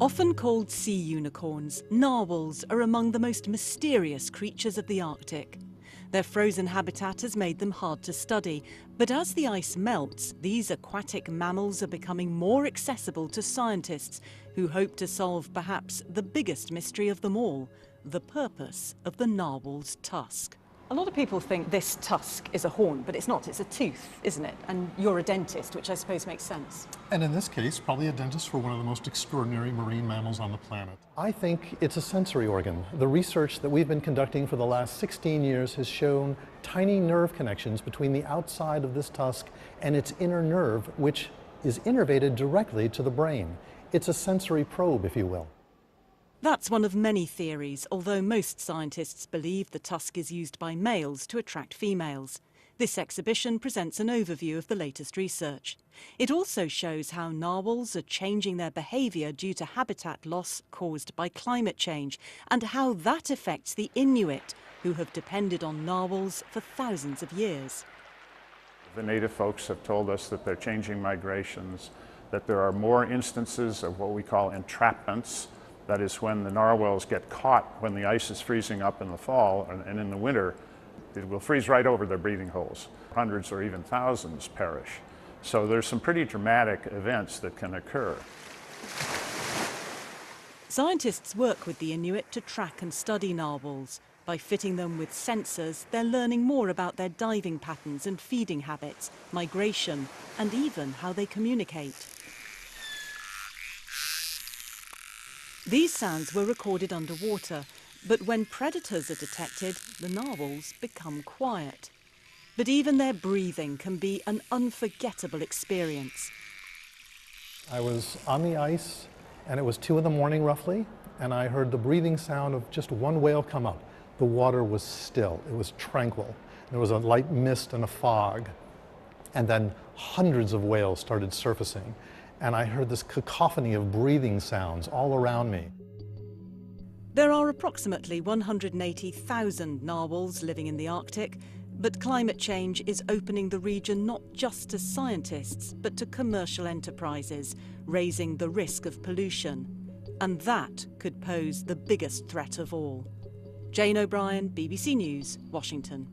Often called sea unicorns, narwhals are among the most mysterious creatures of the Arctic. Their frozen habitat has made them hard to study, but as the ice melts, these aquatic mammals are becoming more accessible to scientists who hope to solve perhaps the biggest mystery of them all, the purpose of the narwhal's tusk. A lot of people think this tusk is a horn, but it's not. It's a tooth, isn't it? And you're a dentist, which I suppose makes sense. And in this case, probably a dentist for one of the most extraordinary marine mammals on the planet. I think it's a sensory organ. The research that we've been conducting for the last 16 years has shown tiny nerve connections between the outside of this tusk and its inner nerve, which is innervated directly to the brain. It's a sensory probe, if you will. That's one of many theories, although most scientists believe the tusk is used by males to attract females. This exhibition presents an overview of the latest research. It also shows how narwhals are changing their behaviour due to habitat loss caused by climate change, and how that affects the Inuit, who have depended on narwhals for thousands of years. The native folks have told us that they're changing migrations, that there are more instances of what we call entrapments. That is when the narwhals get caught when the ice is freezing up in the fall, and in the winter it will freeze right over their breathing holes. Hundreds or even thousands perish. So there's some pretty dramatic events that can occur. Scientists work with the Inuit to track and study narwhals. By fitting them with sensors, they're learning more about their diving patterns and feeding habits, migration, and even how they communicate. These sounds were recorded underwater, but when predators are detected, the narwhals become quiet. But even their breathing can be an unforgettable experience. I was on the ice, and it was 2 in the morning roughly, and I heard the breathing sound of just one whale come up. The water was still, it was tranquil. There was a light mist and a fog, and then hundreds of whales started surfacing. And I heard this cacophony of breathing sounds all around me. There are approximately 180,000 narwhals living in the Arctic, but climate change is opening the region not just to scientists, but to commercial enterprises, raising the risk of pollution. And that could pose the biggest threat of all. Jane O'Brien, BBC News, Washington.